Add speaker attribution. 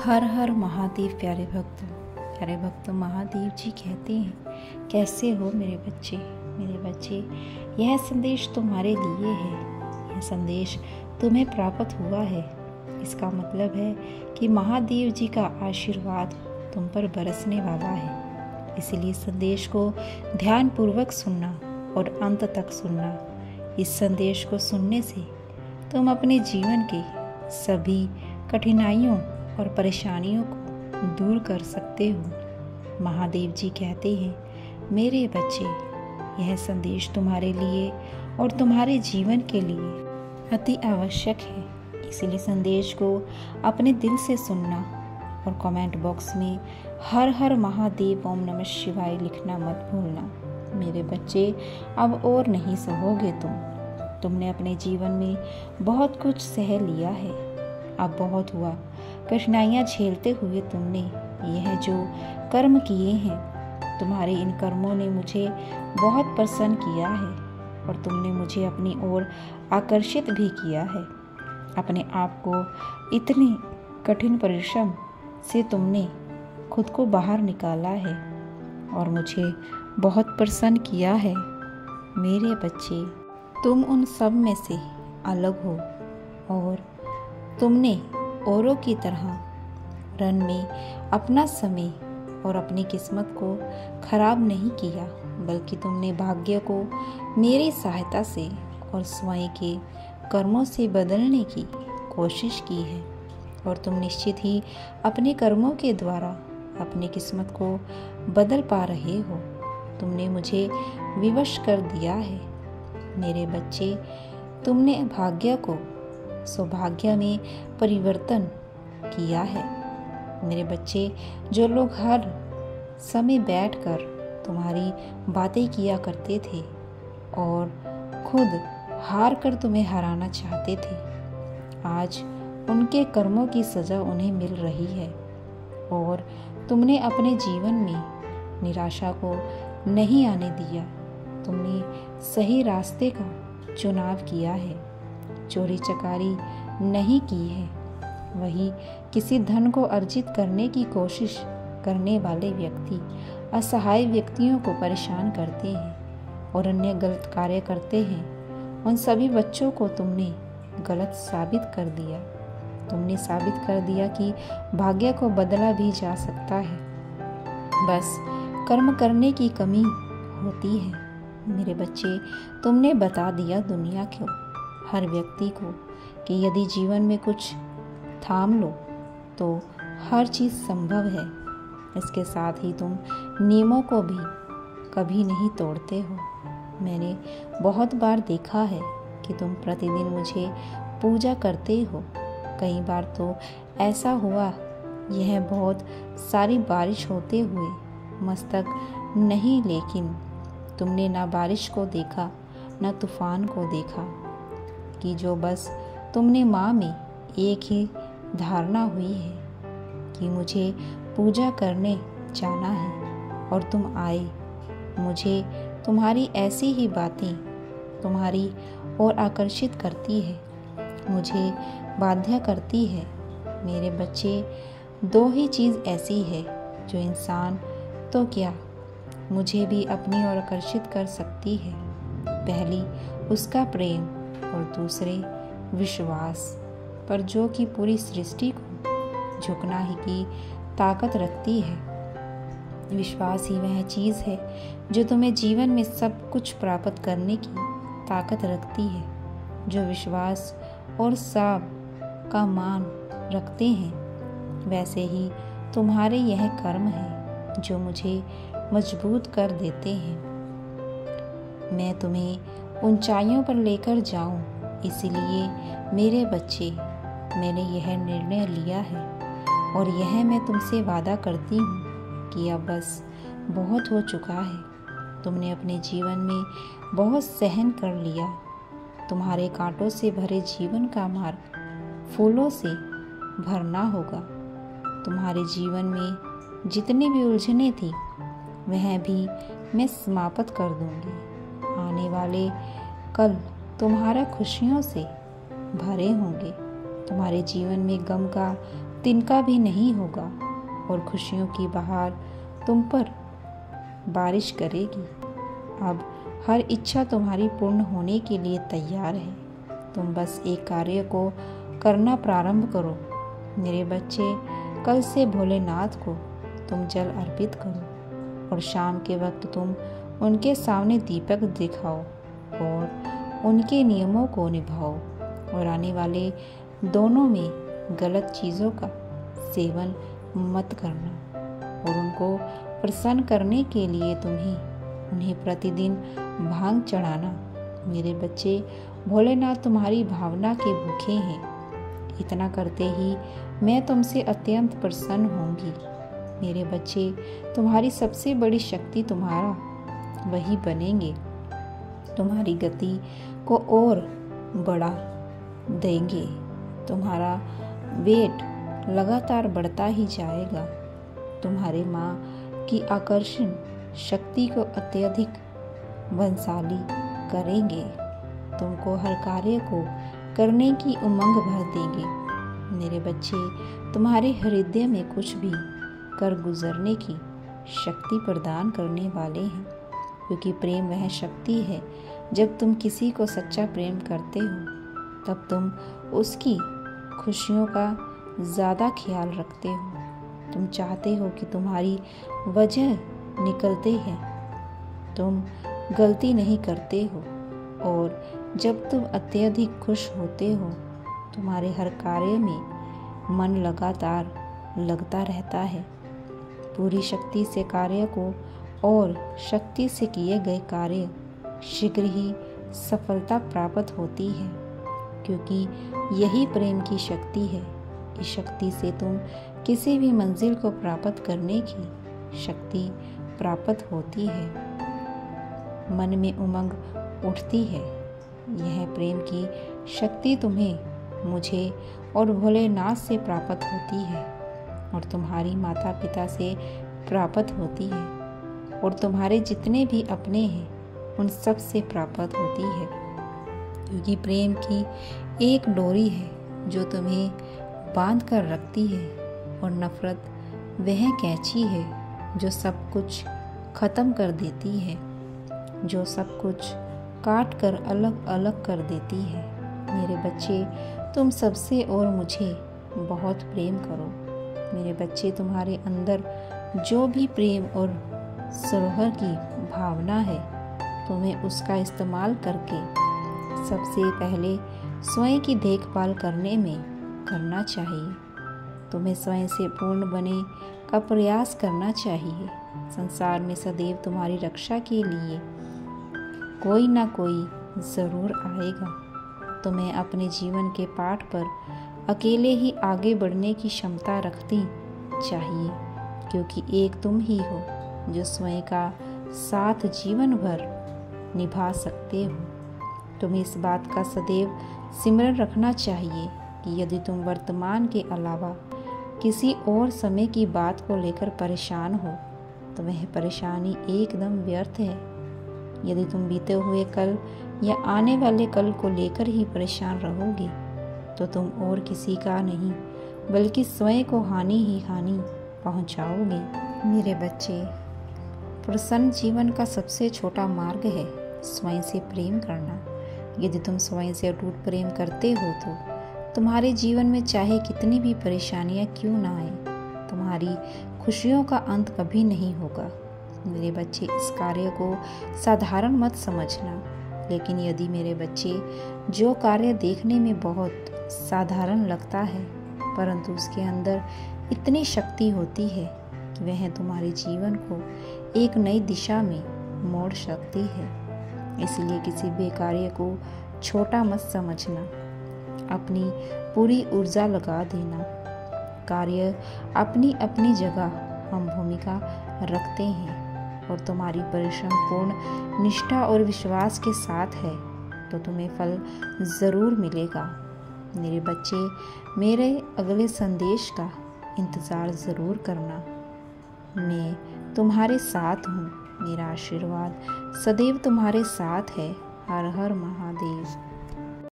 Speaker 1: हर हर महादेव। प्यारे भक्त महादेव जी कहते हैं, कैसे हो मेरे बच्चे, यह संदेश तुम्हारे लिए है। यह संदेश तुम्हें प्राप्त हुआ है। इसका मतलब है कि महादेव जी का आशीर्वाद तुम पर बरसने वाला है। इसलिए संदेश को ध्यानपूर्वक सुनना और अंत तक सुनना। इस संदेश को सुनने से तुम अपने जीवन के सभी कठिनाइयों और परेशानियों को दूर कर सकते हो। महादेव जी कहते हैं, मेरे बच्चे, यह संदेश तुम्हारे लिए और तुम्हारे जीवन के लिए अति आवश्यक है। इसलिए संदेश को अपने दिल से सुनना और कमेंट बॉक्स में हर हर महादेव ओम नमः शिवाय लिखना मत भूलना। मेरे बच्चे, अब और नहीं सहोगे तुमने अपने जीवन में बहुत कुछ सह लिया है। अब बहुत हुआ। कठिनाइयाँ झेलते हुए तुमने यह जो कर्म किए हैं, तुम्हारे इन कर्मों ने मुझे बहुत प्रसन्न किया है और तुमने मुझे अपनी ओर आकर्षित भी किया है। अपने आप को इतने कठिन परिश्रम से तुमने खुद को बाहर निकाला है और मुझे बहुत प्रसन्न किया है। मेरे बच्चे, तुम उन सब में से अलग हो और तुमने औरों की तरह रन में अपना समय और अपनी किस्मत को खराब नहीं किया, बल्कि तुमने भाग्य को मेरी सहायता से और स्वयं के कर्मों से बदलने की कोशिश की है। और तुम निश्चित ही अपने कर्मों के द्वारा अपनी किस्मत को बदल पा रहे हो। तुमने मुझे विवश कर दिया है। मेरे बच्चे, तुमने भाग्य को सौभाग्य में परिवर्तन किया है। मेरे बच्चे, जो लोग हर समय बैठकर तुम्हारी बातें किया करते थे और खुद हार कर तुम्हें हराना चाहते थे, आज उनके कर्मों की सजा उन्हें मिल रही है। और तुमने अपने जीवन में निराशा को नहीं आने दिया। तुमने सही रास्ते का चुनाव किया है, चोरी चकारी नहीं की है। वही किसी धन को अर्जित करने की कोशिश करने वाले व्यक्ति असहाय व्यक्तियों को परेशान करते हैं और अन्य गलत कार्य करते हैं। उन सभी बच्चों को तुमने गलत साबित कर दिया। तुमने साबित कर दिया कि भाग्य को बदला भी जा सकता है, बस कर्म करने की कमी होती है। मेरे बच्चे, तुमने बता दिया दुनिया को, हर व्यक्ति को, कि यदि जीवन में कुछ थाम लो तो हर चीज़ संभव है। इसके साथ ही तुम नियमों को भी कभी नहीं तोड़ते हो। मैंने बहुत बार देखा है कि तुम प्रतिदिन मुझे पूजा करते हो। कई बार तो ऐसा हुआ, यह बहुत सारी बारिश होते हुए मस्तक नहीं, लेकिन तुमने ना बारिश को देखा ना तूफान को देखा, कि जो बस तुमने माँ में एक ही धारणा हुई है कि मुझे पूजा करने जाना है, और तुम आए। मुझे तुम्हारी ऐसी ही बातें तुम्हारी ओर आकर्षित करती है, मुझे बाध्य करती है। मेरे बच्चे, दो ही चीज़ ऐसी है जो इंसान तो क्या, मुझे भी अपनी ओर आकर्षित कर सकती है। पहली उसका प्रेम और दूसरे विश्वास पर, जो कि पूरी सृष्टि को झुकना ही की ताकत रखती है। विश्वास ही वह चीज़ है जो तुम्हें जीवन में सब कुछ प्राप्त करने की ताकत रखती है। जो विश्वास और साब का मान रखते हैं, वैसे ही तुम्हारे यह कर्म हैं जो मुझे मजबूत कर देते हैं। मैं तुम्हें ऊंचाइयों पर लेकर जाऊं, इसलिए मेरे बच्चे, मैंने यह निर्णय लिया है और यह मैं तुमसे वादा करती हूँ कि अब बस बहुत हो चुका है। तुमने अपने जीवन में बहुत सहन कर लिया। तुम्हारे कांटों से भरे जीवन का मार्ग फूलों से भरना होगा। तुम्हारे जीवन में जितनी भी उलझनें थी, वह भी मैं समाप्त कर दूंगी। आने वाले कल तुम्हारा खुशियों से भरे होंगे। तुम्हारे जीवन में गम का तिनका भी नहीं होगा और खुशियों की बहार तुम पर बारिश करेगी। अब हर इच्छा तुम्हारी पूर्ण होने के लिए तैयार है। तुम बस एक कार्य को करना प्रारंभ करो। मेरे बच्चे, कल से भोलेनाथ को तुम जल अर्पित करो और शाम के वक्त तुम उनके सामने दीपक दिखाओ और उनके नियमों को निभाओ और आने वाले दोनों में गलत चीज़ों का सेवन मत करना और उनको प्रसन्न करने के लिए उन्हें प्रतिदिन भांग चढ़ाना। मेरे बच्चे, भोलेनाथ तुम्हारी भावना के भूखे हैं। इतना करते ही मैं तुमसे अत्यंत प्रसन्न होंगी। मेरे बच्चे, तुम्हारी सबसे बड़ी शक्ति तुम्हारा वही बनेंगे। तुम्हारी गति को और बढ़ा देंगे। तुम्हारा वेट लगातार बढ़ता ही जाएगा। तुम्हारे माँ की आकर्षण शक्ति को अत्यधिक बलशाली करेंगे। तुमको हर कार्य को करने की उमंग भर देंगे। मेरे बच्चे, तुम्हारे हृदय में कुछ भी कर गुजरने की शक्ति प्रदान करने वाले हैं, क्योंकि प्रेम वह शक्ति है। जब तुम किसी को सच्चा प्रेम करते हो तब तुम उसकी खुशियों का ज़्यादा ख्याल रखते हो। तुम चाहते हो कि तुम्हारी वजह निकलते हैं तुम गलती नहीं करते हो और जब तुम अत्यधिक खुश होते हो तुम्हारे हर कार्य में मन लगातार लगता रहता है। पूरी शक्ति से कार्य को और शक्ति से किए गए कार्य शीघ्र ही सफलता प्राप्त होती है, क्योंकि यही प्रेम की शक्ति है। इस शक्ति से तुम किसी भी मंजिल को प्राप्त करने की शक्ति प्राप्त होती है। मन में उमंग उठती है। यह प्रेम की शक्ति तुम्हें, मुझे और भोलेनाथ से प्राप्त होती है और तुम्हारी माता पिता से प्राप्त होती है और तुम्हारे जितने भी अपने हैं उन सब से प्राप्त होती है, क्योंकि प्रेम की एक डोरी है जो तुम्हें बांध कर रखती है और नफरत वह कैंची है जो सब कुछ खत्म कर देती है, जो सब कुछ काट कर अलग अलग कर देती है। मेरे बच्चे, तुम सबसे और मुझे बहुत प्रेम करो। मेरे बच्चे, तुम्हारे अंदर जो भी प्रेम और सरोहर की भावना है तुम्हें उसका इस्तेमाल करके सबसे पहले स्वयं की देखभाल करने में करना चाहिए। तुम्हें स्वयं से पूर्ण बने का प्रयास करना चाहिए। संसार में सदैव तुम्हारी रक्षा के लिए कोई ना कोई ज़रूर आएगा। तुम्हें अपने जीवन के पाठ पर अकेले ही आगे बढ़ने की क्षमता रखती चाहिए, क्योंकि एक तुम ही हो जो स्वयं का साथ जीवन भर निभा सकते हो। तुम्हें इस बात का सदैव सिमरण रखना चाहिए कि यदि तुम वर्तमान के अलावा किसी और समय की बात को लेकर परेशान हो तो वह परेशानी एकदम व्यर्थ है। यदि तुम बीते हुए कल या आने वाले कल को लेकर ही परेशान रहोगे तो तुम और किसी का नहीं बल्कि स्वयं को हानि ही हानि पहुंचाओगे। मेरे बच्चे, प्रसन्न जीवन का सबसे छोटा मार्ग है स्वयं से प्रेम करना। यदि तुम स्वयं से अटूट प्रेम करते हो तो तुम्हारे जीवन में चाहे कितनी भी परेशानियां क्यों ना आए, तुम्हारी खुशियों का अंत कभी नहीं होगा। मेरे बच्चे, इस कार्य को साधारण मत समझना, लेकिन यदि मेरे बच्चे जो कार्य देखने में बहुत साधारण लगता है परंतु उसके अंदर इतनी शक्ति होती है कि वह तुम्हारे जीवन को एक नई दिशा में मोड़ सकती है। इसलिए किसी भी कार्य को छोटा मत समझना, अपनी पूरी ऊर्जा लगा देना। कार्य अपनी अपनी जगह हम भूमिका रखते हैं और तुम्हारी परिश्रम पूर्ण निष्ठा और विश्वास के साथ है तो तुम्हें फल ज़रूर मिलेगा। मेरे बच्चे, मेरे अगले संदेश का इंतज़ार ज़रूर करना। मैं तुम्हारे साथ हूँ। मेरा आशीर्वाद सदैव तुम्हारे साथ है। हर हर महादेव।